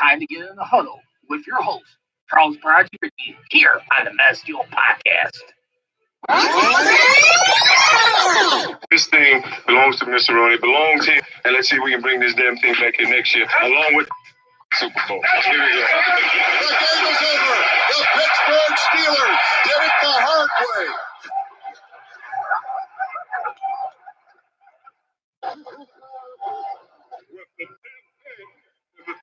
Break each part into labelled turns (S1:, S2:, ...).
S1: time to get in the huddle with your host, Charles Prodigy, here on the Mass Podcast.
S2: This thing belongs to Mr. Roney, belongs here, and let's see if we can bring this damn thing back here next year, along with Super Bowl. Here we go.
S3: The game is over. The Pittsburgh Steelers did it the hard way.
S2: With the 10th pick in the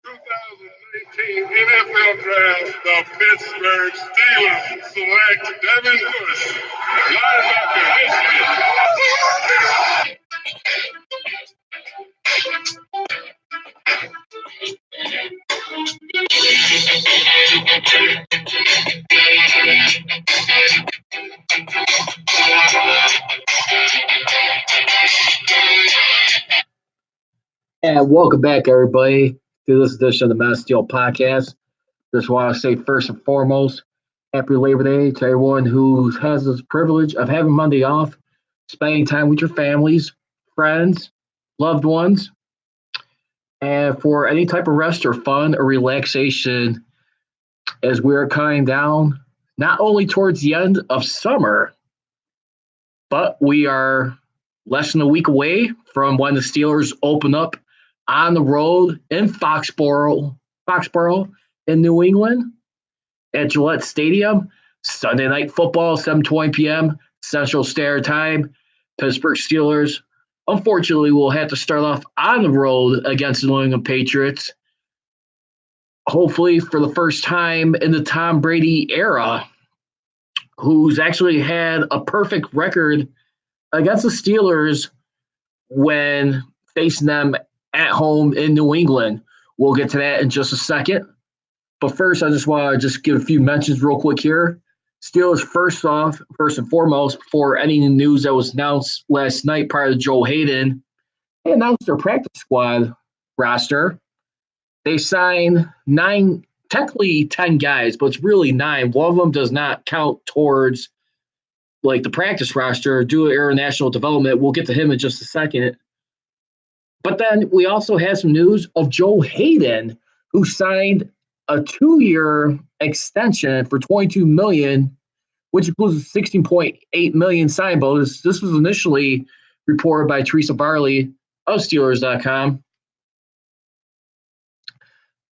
S2: 2019 NFL Draft, the Pittsburgh Steelers select Devin Bush, linebacker, Michigan.
S4: And welcome back, everybody, to this edition of the Mass Steel Podcast. Just want to say first and foremost, happy Labor Day to everyone who has this privilege of having Monday off, spending time with your families, friends, loved ones, and for any type of rest or fun or relaxation as we're coming down not only towards the end of summer, but we are less than a week away from when the Steelers open up on the road in Foxborough in New England at Gillette Stadium. Sunday Night Football, 7:20 p.m. Central Standard Time. Pittsburgh Steelers, unfortunately, will have to start off on the road against the New England Patriots. Hopefully for the first time in the Tom Brady era, who's actually had a perfect record against the Steelers when facing them at home in New England. We'll get to that in just a second. But first, I just want to give a few mentions real quick here. Steelers, first and foremost, before any news that was announced last night prior to Joe Haden, they announced their practice squad roster. They signed 9, technically 10 guys, but it's really 9. One of them does not count towards like the practice roster due to international development. We'll get to him in just a second. But then we also have some news of Joe Haden, who signed a 2-year extension for $22 million, which includes a $16.8 million sign bonus. This was initially reported by Teresa Barley of Steelers.com.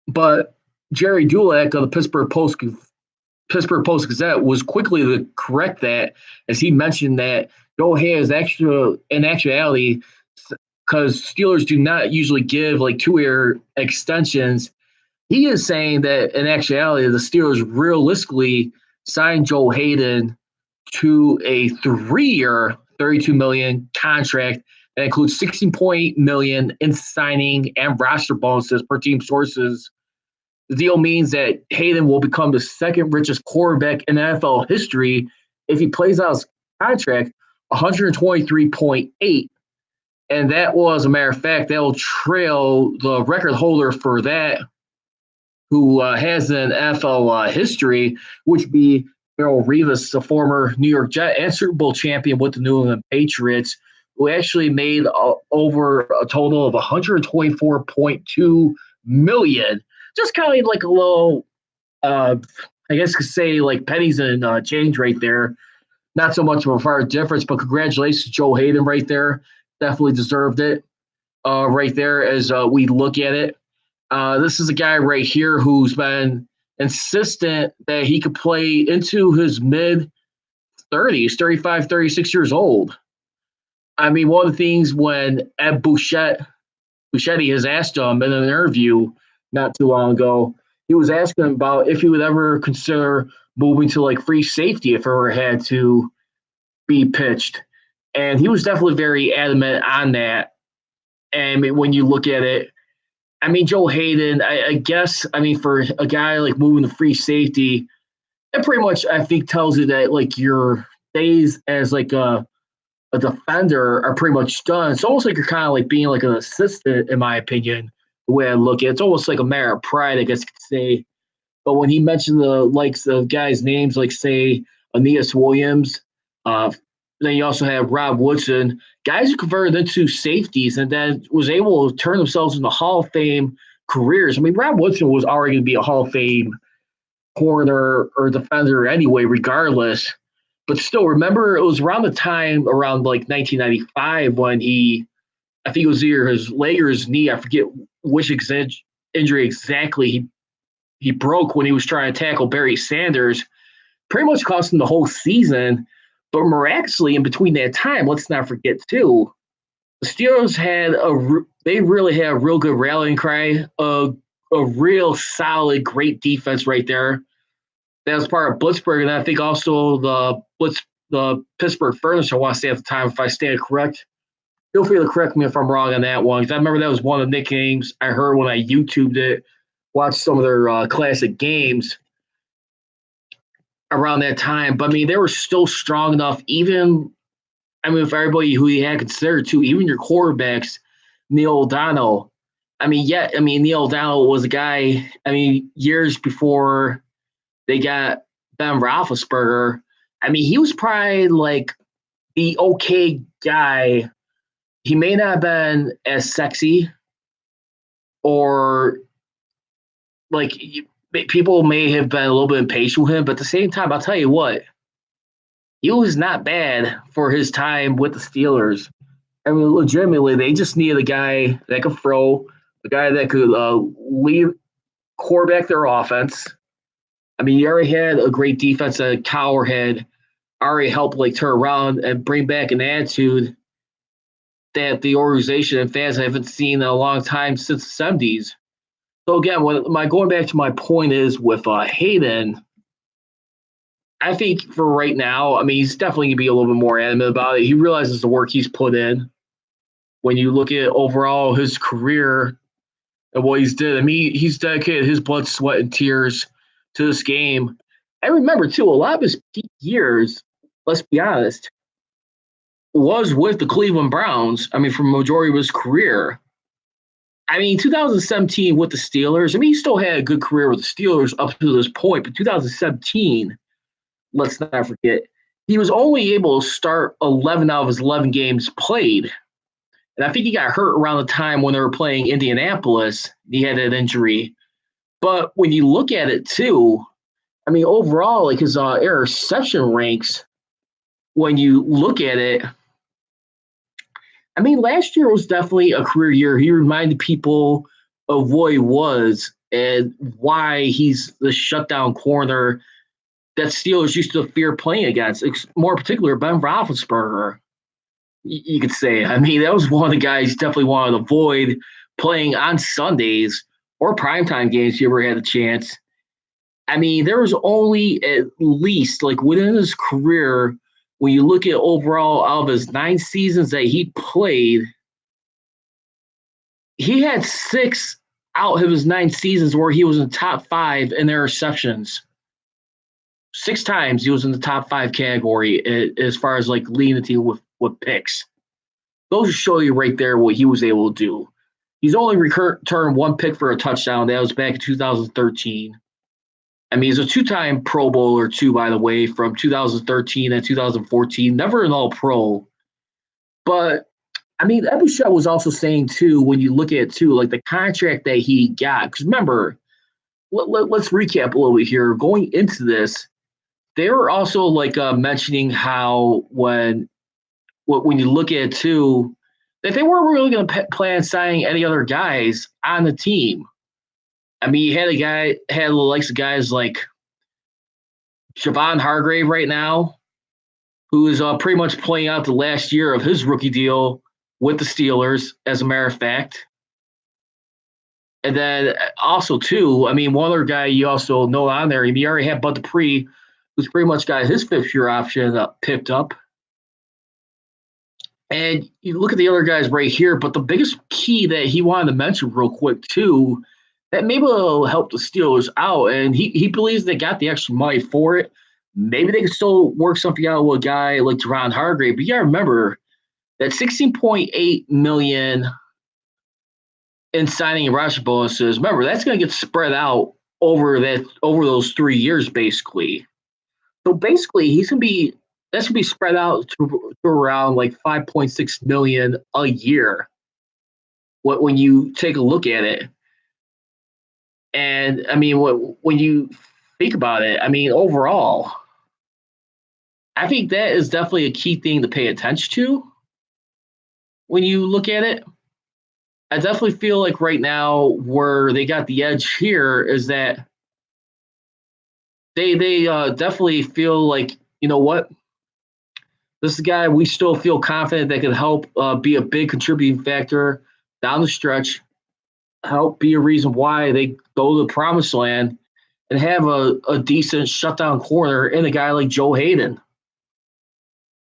S4: But Jerry Dulac of the Pittsburgh Post-Gazette was quickly to correct that, as he mentioned that Joe Haden is actually, in actuality, because Steelers do not usually give like 2-year extensions. He is saying that in actuality, the Steelers realistically signed Joe Haden to a 3-year, $32 million contract that includes $16.8 million in signing and roster bonuses per team sources. The deal means that Haden will become the second richest quarterback in NFL history if he plays out his contract, $123.8. And that was, a matter of fact, that will trail the record holder for that, who has an NFL history, which would be Darrelle Revis, the former New York Jet and Super Bowl champion with the New England Patriots, who actually made over a total of $124.2 million. Just kind of like a little, I guess you could say like pennies and change right there. Not so much of a far difference, but congratulations to Joe Haden right there. Definitely deserved it right there as we look at it. This is a guy right here who's been insistent that he could play into his mid-30s, 35, 36 years old. I mean, one of the things when Ed Bouchetti has asked him in an interview not too long ago, he was asking him about if he would ever consider moving to like free safety if it ever had to be pitched. And he was definitely very adamant on that. And when you look at it, I mean, Joe Haden, I guess, I mean, for a guy like moving to free safety, it pretty much, I think, tells you that like your days as like a defender are pretty much done. It's almost like you're kind of like being like an assistant, in my opinion, the way I look at it. It's almost like a matter of pride, I guess you could say. But when he mentioned the likes of guys' names, like, say, Aeneas Williams, then you also have Rob Woodson, guys who converted into safeties and then was able to turn themselves into Hall of Fame careers. I mean, Rob Woodson was already going to be a Hall of Fame corner or defender anyway, regardless. But still, remember, it was around the time, around like 1995, when I think it was either his leg or his knee, I forget which injury exactly he broke when he was trying to tackle Barry Sanders, pretty much cost him the whole season. But miraculously, in between that time, let's not forget, too, the Steelers they really had a real good rallying cry, a real solid, great defense right there. That was part of Blitzburg, and I think also the Pittsburgh Furnace, I want to say at the time, if I stand correct. Feel free to correct me if I'm wrong on that one, because I remember that was one of the nicknames I heard when I YouTubed it, watched some of their classic games around that time. But, I mean, they were still strong enough, even, I mean, if everybody who you had considered, too, even your quarterbacks, Neil O'Donnell. Neil O'Donnell was a guy, years before they got Ben Roethlisberger. I mean, he was probably like the okay guy. He may not have been as sexy, or like people may have been a little bit impatient with him, but at the same time, I'll tell you what, he was not bad for his time with the Steelers. I mean, legitimately, they just needed a guy that could throw, a guy that could quarterback their offense. I mean, you already had a great defense that Cowher had already helped like turn around and bring back an attitude that the organization and fans haven't seen in a long time since the 70s. So again, going back to my point is with Haden, I think for right now, I mean, he's definitely going to be a little bit more adamant about it. He realizes the work he's put in. When you look at overall his career and what he's did, I mean, he's dedicated his blood, sweat, and tears to this game. And remember, too, a lot of his peak years, let's be honest, was with the Cleveland Browns, I mean, for the majority of his career. I mean, 2017 with the Steelers, I mean, he still had a good career with the Steelers up to this point, but 2017, let's not forget, he was only able to start 11 out of his 11 games played. And I think he got hurt around the time when they were playing Indianapolis. He had an injury. But when you look at it, too, I mean, overall, like his interception ranks, when you look at it, I mean, last year was definitely a career year. He reminded people of what he was and why he's the shutdown corner that Steelers used to fear playing against, more particular Ben Roethlisberger, you could say. I mean, that was one of the guys definitely wanted to avoid playing on Sundays or primetime games if you ever had a chance. I mean, there was only at least, like within his career, when you look at overall out of his 9 seasons that he played, he had 6 out of his 9 seasons where he was in the top 5 in interceptions. 6 times he was in the top 5 category as far as like leading the team with picks. Those show you right there what he was able to do. He's only returned 1 pick for a touchdown. That was back in 2013. I mean, he's a 2-time Pro Bowler, too, by the way, from 2013 and 2014. Never an All-Pro. But, I mean, Ebuchet was also saying, too, when you look at it, too, like the contract that he got. Because remember, let's recap a little bit here. Going into this, they were also, like, mentioning how when you look at it, too, that they weren't really going to plan on signing any other guys on the team. I mean, you had the likes of guys like Javon Hargrave right now, who is pretty much playing out the last year of his rookie deal with the Steelers, as a matter of fact. And then also, too, I mean, one other guy you also know on there, you already have Bud Dupree, who's pretty much got his 5th-year option picked up. And you look at the other guys right here, but the biggest key that he wanted to mention real quick, too, that maybe will help the Steelers out, and he believes they got the extra money for it. Maybe they can still work something out with a guy like Javon Hargrave. But you got to remember that $16.8 million in signing and roster bonuses. Remember, that's going to get spread out over those 3 years, basically. So basically, that's going to be spread out to around like $5.6 million a year. When you take a look at it. And I mean, when you think about it, I mean, overall, I think that is definitely a key thing to pay attention to when you look at it. I definitely feel like right now where they got the edge here is that they definitely feel like, you know what, this is a guy we still feel confident that can help be a big contributing factor down the stretch, help be a reason why they go to the promised land and have a decent shutdown corner in a guy like Joe Haden.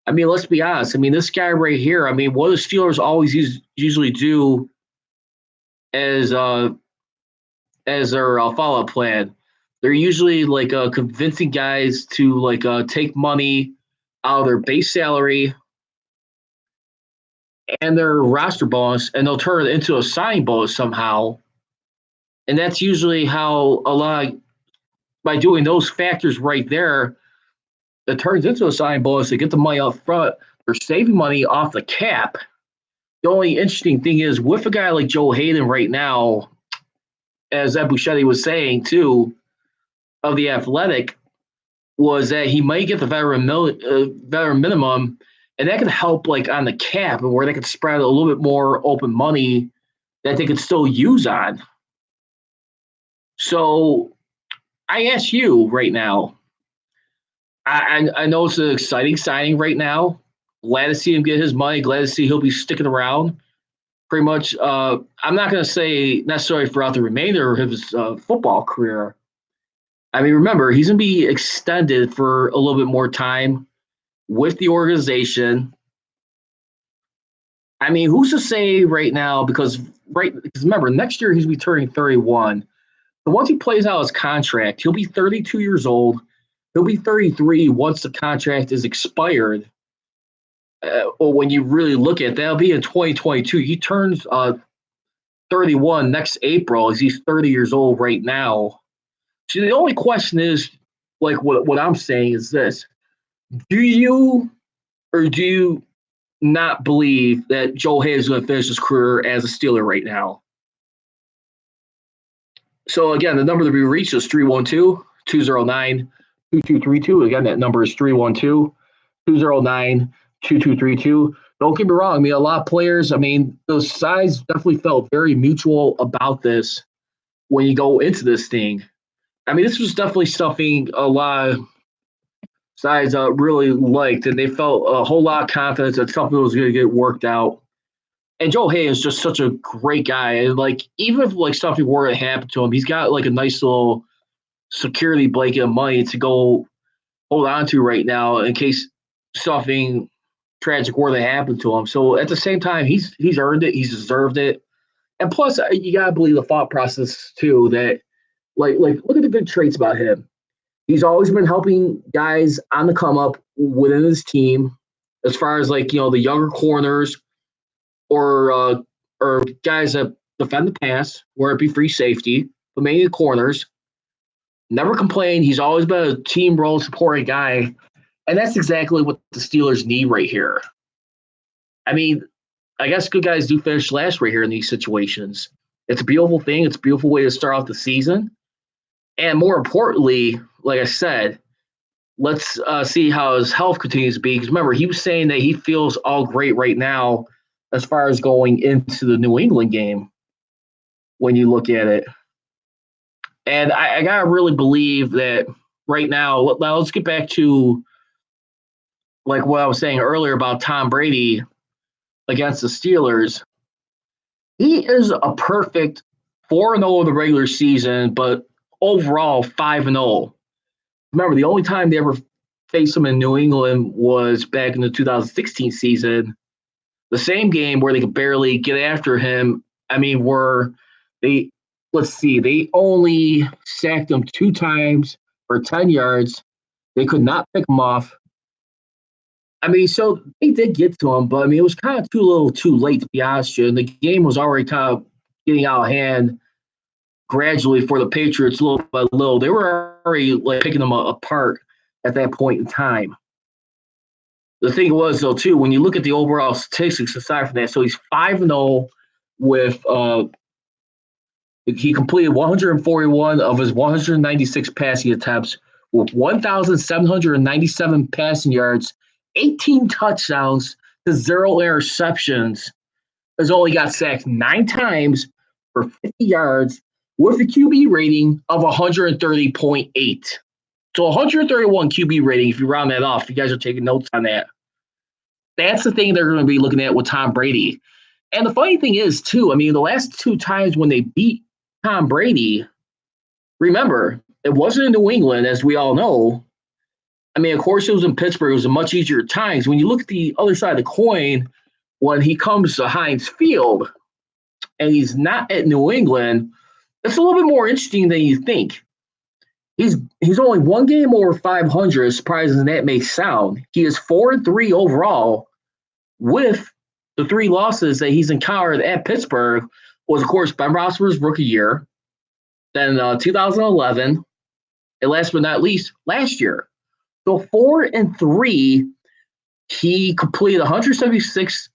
S4: I mean, let's be honest. I mean, this guy right here, I mean, what do Steelers always usually do as their follow-up plan? They're usually like convincing guys to like take money out of their base salary and their roster bonus, and they'll turn it into a signing bonus somehow. And that's usually how a lot of, by doing those factors right there, it turns into a signing bonus. They get the money up front. They're saving money off the cap. The only interesting thing is with a guy like Joe Haden right now, as Ed Bouchetti was saying too, of the Athletic, was that he might get the veteran minimum, and that could help like on the cap and where they could spread a little bit more open money that they could still use on. So I ask you right now, I know it's an exciting signing right now. Glad to see him get his money. Glad to see he'll be sticking around. Pretty much, I'm not going to say necessarily throughout the remainder of his football career. I mean, remember, he's going to be extended for a little bit more time with the organization. I mean, who's to say right now? Because remember, next year he's going to be turning 31. But once he plays out his contract, he'll be 32 years old. He'll be 33 once the contract is expired. Or when you really look at that, that'll be in 2022. He turns 31 next April, as he's 30 years old right now. So the only question is, like what I'm saying is this: do you not believe that Joe Haden is going to finish his career as a Steeler right now? So again, the number to be reached is 312-209-2232. Again, that number is 312-209-2232. Don't get me wrong. I mean, a lot of players, I mean, those sides definitely felt very mutual about this when you go into this thing. I mean, this was definitely something a lot of sides really liked, and they felt a whole lot of confidence that something was going to get worked out. And Joe Haden is just such a great guy. And like, even if like something were to happen to him, he's got like a nice little security blanket of money to go hold on to right now in case something tragic were to happen to him. So at the same time, he's earned it. He's deserved it. And plus, you gotta believe the thought process too that like look at the good traits about him. He's always been helping guys on the come up within his team, as far as like, you know, the younger corners or guys that defend the pass, where it be free safety, but mainly the corners. Never complained. He's always been a team role supporting guy, and that's exactly what the Steelers need right here. I mean, I guess good guys do finish last right here in these situations. It's a beautiful thing. It's a beautiful way to start off the season. And more importantly, like I said, let's see how his health continues to be. Because remember, he was saying that he feels all great right now as far as going into the New England game when you look at it. And I got to really believe that right now, let's get back to like what I was saying earlier about Tom Brady against the Steelers. He is a perfect 4-0 in the regular season, but overall 5-0. Remember, the only time they ever faced him in New England was back in the 2016 season. The same game where they could barely get after him. I mean, they only sacked him 2 times for 10 yards. They could not pick him off. I mean, so they did get to him, but I mean, it was kind of too late, to be honest with you. And the game was already kind of getting out of hand gradually for the Patriots, little by little. They were already like picking them apart at that point in time. The thing was, though, too, when you look at the overall statistics aside from that, so he's 5-0 with He completed 141 of his 196 passing attempts with 1,797 passing yards, 18 touchdowns to 0 interceptions. Has only got sacked 9 times for 50 yards with a QB rating of 130.8. So 131 QB rating, if you round that off, you guys are taking notes on that. That's the thing they're going to be looking at with Tom Brady. And the funny thing is, too, I mean, the last 2 times when they beat Tom Brady, remember, it wasn't in New England, as we all know. I mean, of course, it was in Pittsburgh. It was a much easier times. When you look at the other side of the coin, when he comes to Heinz Field and he's not at New England, it's a little bit more interesting than you think. He's only 1 game over 500, as surprising as that may sound. He is 4-3 overall, with the 3 losses that he's encountered at Pittsburgh was, of course, Ben Roethlisberger's rookie year, then 2011, and last but not least, last year. So 4-3, he completed 176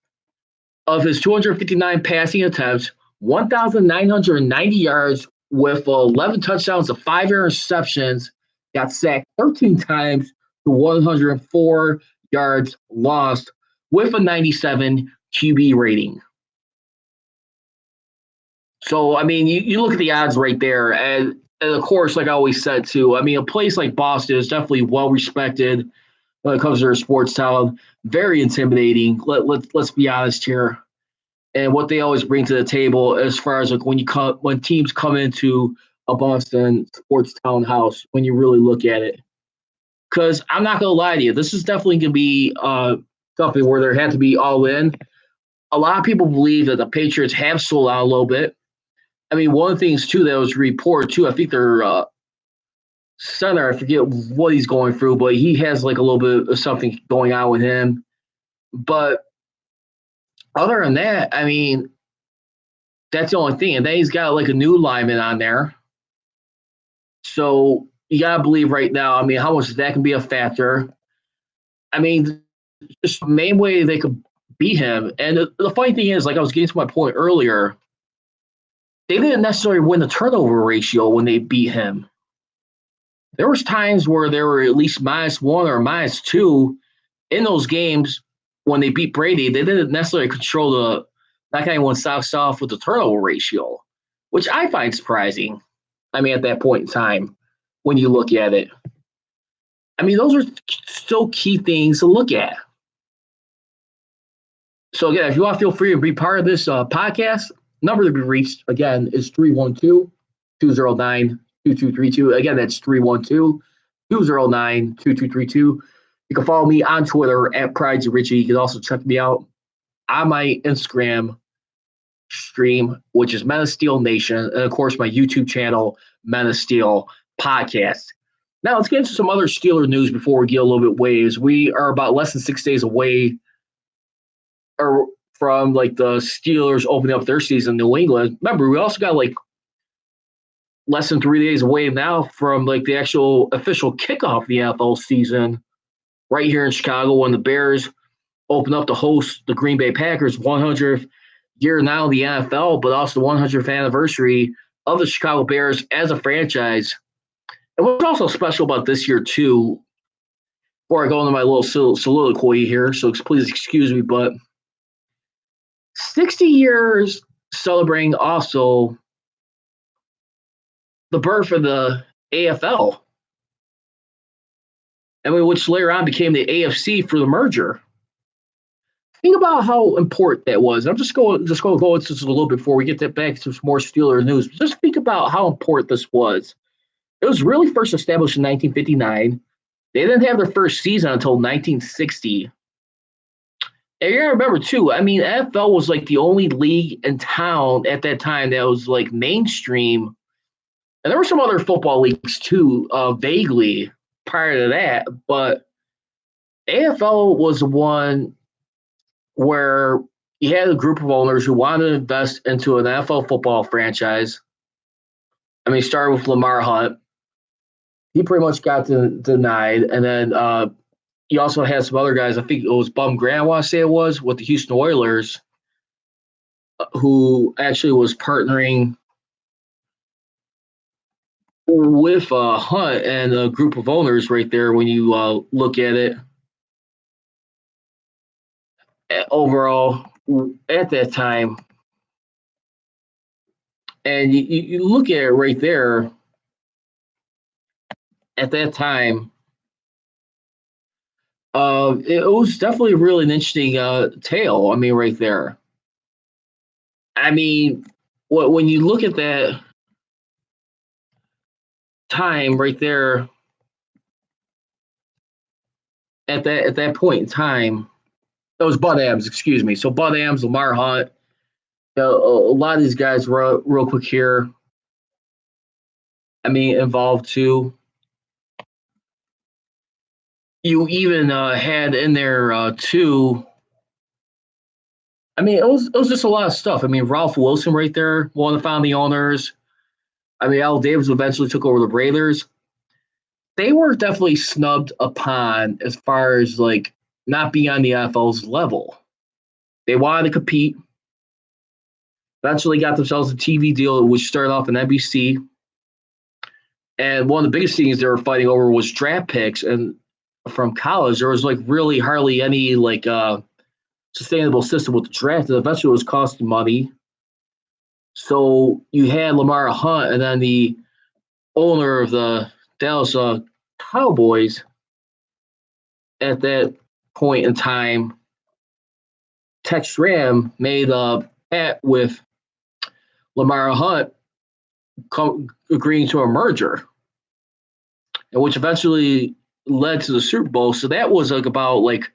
S4: of his 259 passing attempts, 1,990 yards with 11 touchdowns to 5 interceptions, got sacked 13 times to 104 yards lost with a 97 QB rating. So, I mean, you look at the odds right there, and of course, like I always said, too, I mean, a place like Boston is definitely well-respected when it comes to their sports town, very intimidating, let's be honest here. And what they always bring to the table as far as like when teams come into a Boston sports townhouse, when you really look at it. Because I'm not going to lie to you, this is definitely going to be something where there had to be all in. A lot of people believe that the Patriots have sold out a little bit. I mean, one of the things, too, that was reported, too, I think their center, I forget what he's going through, but he has like a little bit of something going on with him. But other than that, I mean, that's the only thing. And then he's got like a new lineman on there. So you got to believe right now, I mean, how much that can be a factor. I mean, just the main way they could beat him. And the funny thing is, like I was getting to my point earlier, they didn't necessarily win the turnover ratio when they beat him. There was times where they were at least -1 or -2 in those games. When they beat Brady, they didn't necessarily control not anyone socks off with the turnover ratio, which I find surprising. I mean, at that point in time, when you look at it, I mean, those are still key things to look at. So again, if you want to feel free to be part of this podcast, number to be reached again is 312-209-2232. Again, that's 312-209-2232. You can follow me on Twitter at Prodigy Richey. You can also check me out on my Instagram stream, which is Men of Steel Nation, and of course my YouTube channel, Men of Steel Podcast. Now let's get into some other Steeler news before we get a little bit ways. We are about less than 6 days away from like the Steelers opening up their season in New England. Remember, we also got like less than 3 days away now from like the actual official kickoff of the NFL season right here in Chicago when the Bears open up to host the Green Bay Packers 100th year now in the NFL, but also the 100th anniversary of the Chicago Bears as a franchise. And what's also special about this year, too, before I go into my little soliloquy here, so please excuse me, but 60 years celebrating also the birth of the AFL. I mean, which later on became the AFC for the merger. Think about how important that was. I'm just going to go into this a little bit before we get that back to some more Steelers news. Just think about how important this was. It was really first established in 1959. They didn't have their first season until 1960. And you got to remember, too, I mean, NFL was like the only league in town at that time that was like mainstream. And there were some other football leagues, too, vaguely prior to that. But AFL was the one where you had a group of owners who wanted to invest into an NFL football franchise. I mean, started with Lamar Hunt. He pretty much got denied. And then you also had some other guys. I think it was Bum Grant, I want to say it was, with the Houston Oilers, who actually was partnering with Hunt and a group of owners right there, when you look at it overall at that time, and you look at it right there at that time, it was definitely really an interesting tale. I mean, right there. I mean, when you look at that time right there, at that point in time, that was Bud Adams, excuse me. So Bud Adams, Lamar Hunt, a lot of these guys were real quick here. I mean, involved too. You even had in there too. I mean, it was just a lot of stuff. I mean, Ralph Wilson right there, one of the founding owners. I mean, Al Davis eventually took over the Raiders. They were definitely snubbed upon as far as like not being on the NFL's level. They wanted to compete. Eventually got themselves a TV deal, which started off in NBC. And one of the biggest things they were fighting over was draft picks. And from college, there was like really hardly any like sustainable system with the draft. And eventually it was costing money. So you had Lamar Hunt and then the owner of the Dallas Cowboys at that point in time, Tex Schramm made a bet with Lamar Hunt agreeing to a merger, and which eventually led to the Super Bowl. So that was like about like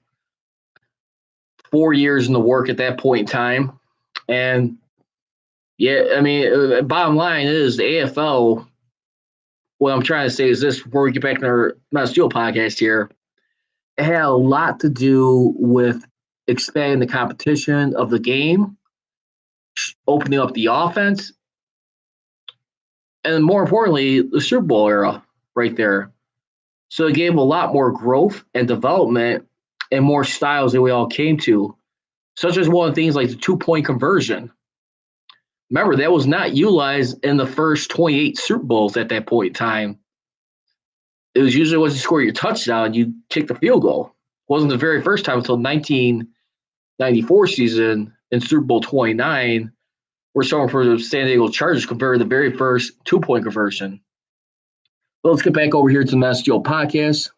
S4: 4 years in the work at that point in time. And yeah, I mean, bottom line is the AFL. What I'm trying to say is this: before we get back to our Mass Steel podcast here, it had a lot to do with expanding the competition of the game, opening up the offense, and more importantly, the Super Bowl era right there. So it gave a lot more growth and development and more styles that we all came to, such as one of the things like the 2-point conversion. Remember, that was not utilized in the first 28 Super Bowls at that point in time. It was usually once you score your touchdown, you kick the field goal. It wasn't the very first time until 1994 season in Super Bowl 29, where someone for the San Diego Chargers converted the very first 2-point conversion. So let's get back over here to the Mass Steel podcast.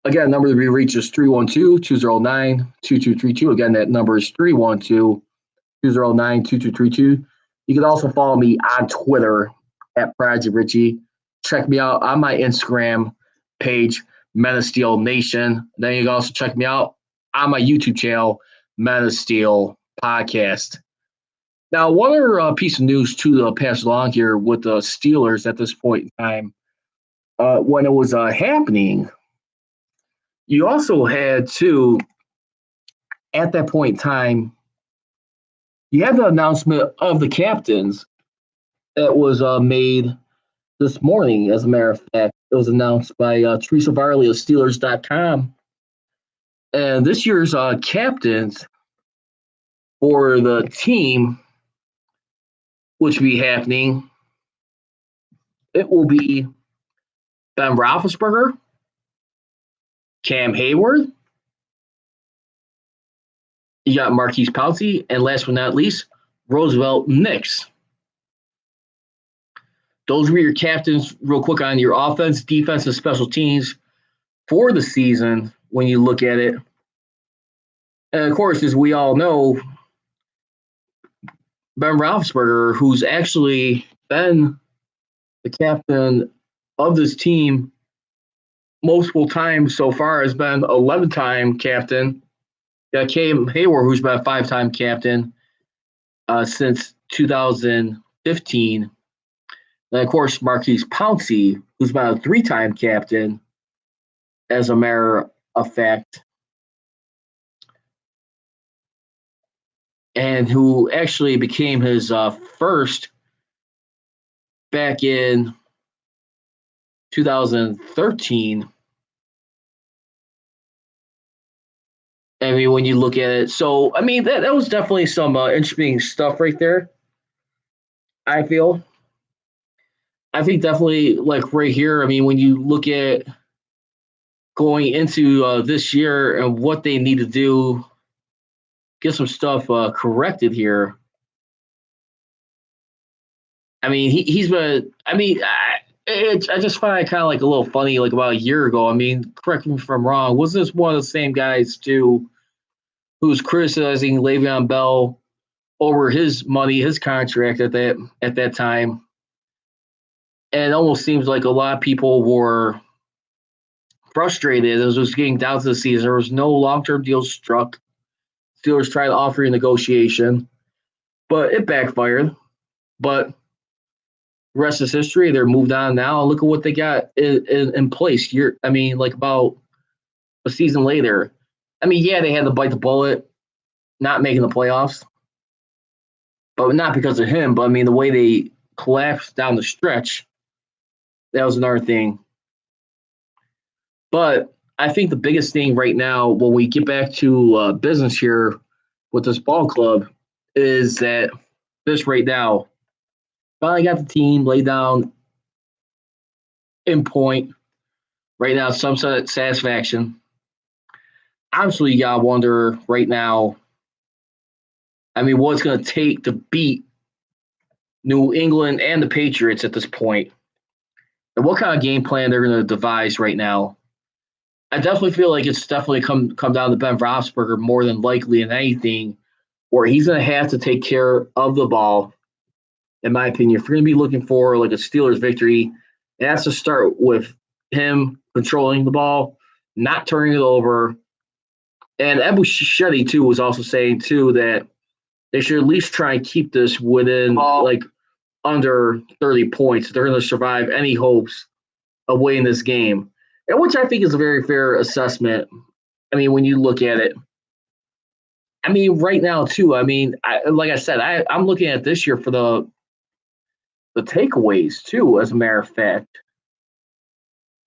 S4: Again, number to be reached is 312-209-2232. Again, that number is 312-209-2232. You can also follow me on Twitter at Prodigy Richey. Check me out on my Instagram page, Men of Steel Nation. Then you can also check me out on my YouTube channel, Men of Steel Podcast. Now, one other piece of news to pass along here with the Steelers at this point in time, when it was happening, you also had to, at that point in time, you had the announcement of the captains that was made this morning, as a matter of fact. It was announced by Teresa Varley of Steelers.com. And this year's captains for the team, which will be happening, it will be Ben Roethlisberger, Cam Hayward, you got Marquise Pouncey, and last but not least, Roosevelt Nix. Those were your captains, real quick, on your offense, defense, and special teams for the season when you look at it. And, of course, as we all know, Ben Roethlisberger, who's actually been the captain of this team multiple times so far, has been 11-time captain. Got Cam Hayward, who's been a 5-time captain since 2015. And, of course, Marquise Pouncey, who's been a 3-time captain, as a matter of fact, and who actually became his first back in 2013. I mean, when you look at it. So, I mean, that was definitely some interesting stuff right there, I feel. I think definitely like right here. I mean, when you look at going into this year and what they need to do, get some stuff corrected here. I mean, he's been. I mean, I just find it kind of like a little funny. Like about a year ago. I mean, correct me if I'm wrong. Was this one of the same guys too who was criticizing Le'Veon Bell over his money, his contract at that time? And it almost seems like a lot of people were frustrated as it was getting down to the season. There was no long-term deals struck. Steelers tried to offer a negotiation, but it backfired. But the rest is history. They're moved on now. Look at what they got in place. I mean, like about a season later. I mean, yeah, they had to bite the bullet, not making the playoffs, but not because of him. But I mean, the way they collapsed down the stretch, that was another thing. But I think the biggest thing right now, when we get back to business here with this ball club, is that this right now finally got the team laid down in point. Right now, some sort of satisfaction. Obviously, you gotta wonder right now. I mean, what's going to take to beat New England and the Patriots at this point, and what kind of game plan they're going to devise right now. I definitely feel like it's definitely come down to Ben Roethlisberger more than likely in anything, where he's going to have to take care of the ball. In my opinion, if you're going to be looking for like a Steelers victory, it has to start with him controlling the ball, not turning it over. And Abu Shetty too was also saying too that they should at least try and keep this within like under 30 points. They're going to survive any hopes of winning this game, and which I think is a very fair assessment. I mean, when you look at it, I mean, right now too. I mean, like I said, I'm looking at this year for the takeaways too. As a matter of fact,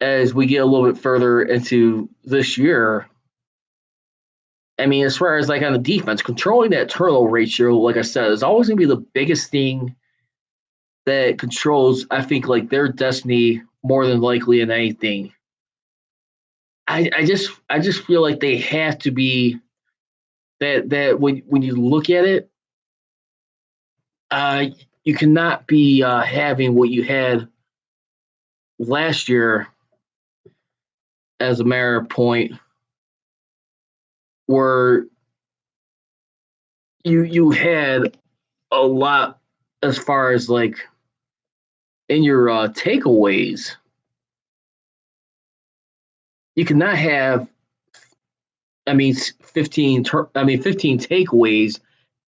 S4: as we get a little bit further into this year, I mean, as far as like on the defense, controlling that turnover ratio, like I said, is always going to be the biggest thing that controls, I think, like their destiny more than likely in anything. I just feel like they have to be that when you look at it, uh, you cannot be having what you had last year as a matter of point, where you had a lot as far as like in your takeaways. You cannot have, I mean, 15 takeaways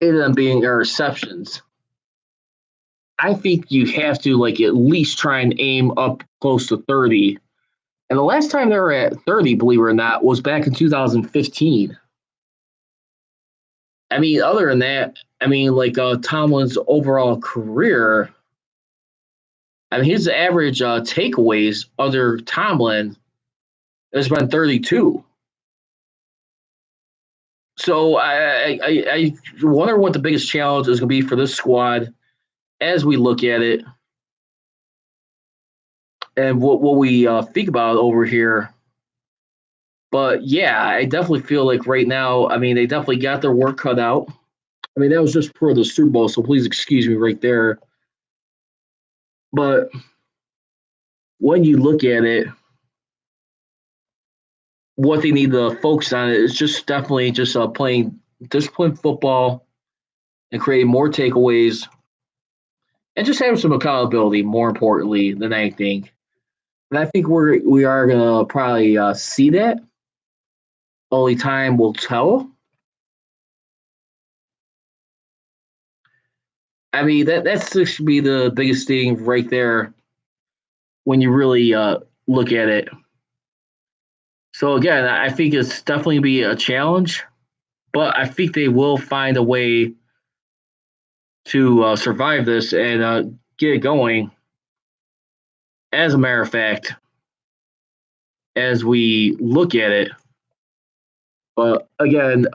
S4: and them being interceptions. I think you have to like at least try and aim up close to 30. And the last time they were at 30, believe it or not, was back in 2015. I mean, other than that, I mean, like Tomlin's overall career, I mean, his average takeaways under Tomlin has been 32. So I wonder what the biggest challenge is going to be for this squad as we look at it and what we think about over here. But yeah, I definitely feel like right now, I mean, they definitely got their work cut out. I mean, that was just for the Super Bowl, so please excuse me right there. But when you look at it, what they need to focus on is just definitely just playing disciplined football and creating more takeaways and just having some accountability, more importantly than anything. And I think we are gonna probably see that. Only time will tell. I mean that's should be the biggest thing right there when you really look at it. So again, I think it's definitely be a challenge, but I think they will find a way to survive this and get it going. As a matter of fact, as we look at it, but again,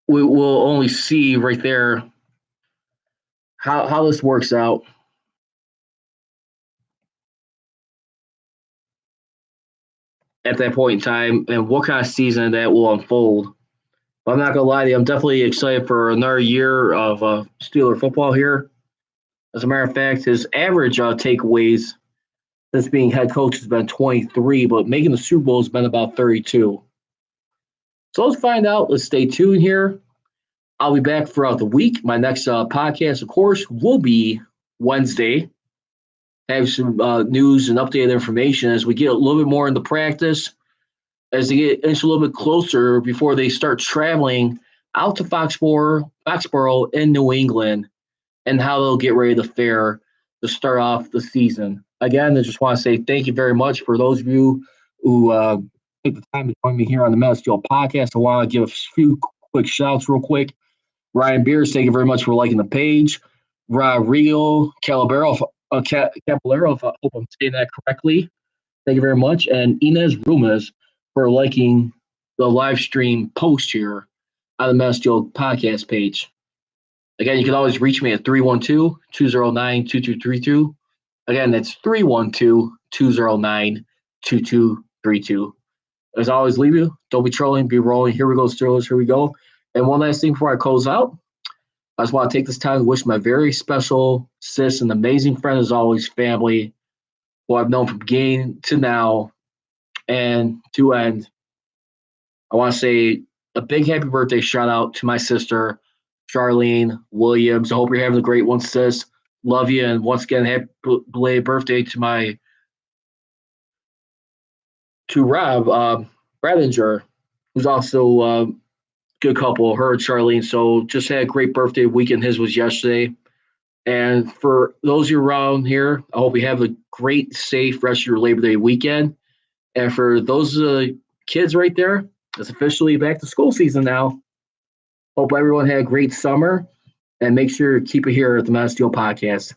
S4: we will only see right there how this works out at that point in time and what kind of season that will unfold. But I'm not gonna lie to you, I'm definitely excited for another year of Steeler football here. As a matter of fact, his average takeaways since being head coach has been 23, but making the Super Bowl has been about 32. So let's find out. Let's stay tuned here. I'll be back throughout the week. My next podcast, of course, will be Wednesday. Have some news and updated information as we get a little bit more into practice, as they get inch a little bit closer before they start traveling out to Foxborough in New England, and how they'll get ready to fare to start off the season. Again, I just want to say thank you very much for those of you who take the time to join me here on the Metal Steel podcast. I want to give a few quick shouts real quick. Ryan Beers, thank you very much for liking the page. Rodrigo Caballero, if I hope I'm saying that correctly. Thank you very much. And Inez Rumas for liking the live stream post here on the Metal Steel podcast page. Again, you can always reach me at 312-209-2232. Again, that's 312-209-2232. As always, leave you. Don't be trolling, be rolling. Here we go, Steelers. Here we go. And one last thing before I close out. I just want to take this time to wish my very special sis and amazing friend, as always, family, who I've known from beginning to now and to end. I want to say a big happy birthday shout out to my sister, Charlene Williams. I hope you're having a great one, sis. Love you. And once again, happy belated birthday to Rob Bradinger, who's also good couple, her and Charlene. So just had a great birthday weekend. His was yesterday. And for those of you around here, I hope you have a great, safe rest of your Labor Day weekend. And for those kids right there, it's officially back to school season now. Hope everyone had a great summer. And make sure to keep it here at the Metal Steel Podcast.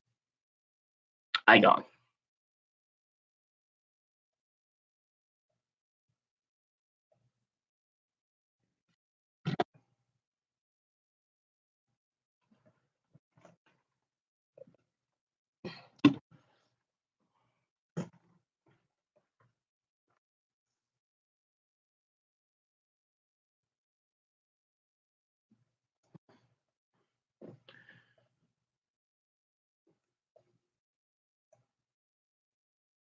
S4: I gone.